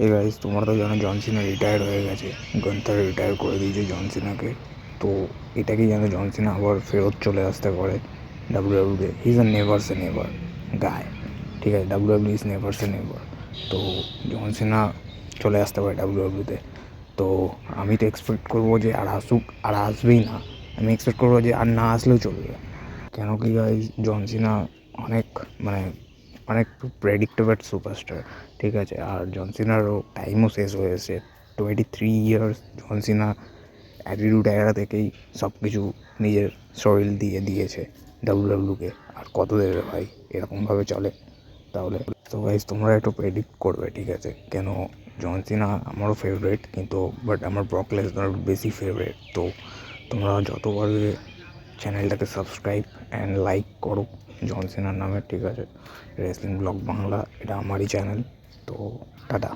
এই গাইস, তোমরা তো জানো জন সিনা রিটায়ার হয়ে গেছে। গান্থার রিটায়ার করে দিয়েছে জন সিনাকে। তো এটা কি জানো জন সিনা আবার ফেরত চলে আসতে পারে ডাব্লিউডাব্লিউতে। He is a never say never guy, ঠিক আছে। WW is never say never. তো জন সিনা চলে আসতে পারে ডাব্লিউডাব্লিউতে। তো আমি তো এক্সপেক্ট করবো যে আর আসুক, আর আসবেই না। আমি এক্সপেক্ট করবো যে আর না আসলেও চলবে। কেন কি গাইস, জন সিনা অনেক মানে অনেক প্রেডিক্টেবল সুপারস্টার, ঠিক আছে। আর জন সিনারও টাইমও শেষ হয়েছে। 23 ইয়ার্স জন সিনা অ্যাটিটিউড এরা থেকেই সব কিছু নিজের শরীর দিয়ে দিয়েছে ডাব্লিউডাব্লিউকে। আর কত দেবে ভাই, এরকমভাবে চলে তাহলে? তো গাইস, তোমরা একটু প্রেডিক্ট করবে, ঠিক আছে। কেন জন সিনা আমারও ফেভারিট, কিন্তু বাট আমার ব্রক লেসনার বেশি ফেভারিট। তো তোমরা যত পারবে চ্যানেলটাকে সাবস্ক্রাইব অ্যান্ড লাইক করো জন সিনার নামে, ঠিক আছে। রেসলিং ব্লগ বাংলা, এটা আমারই চ্যানেল। তো টাটা।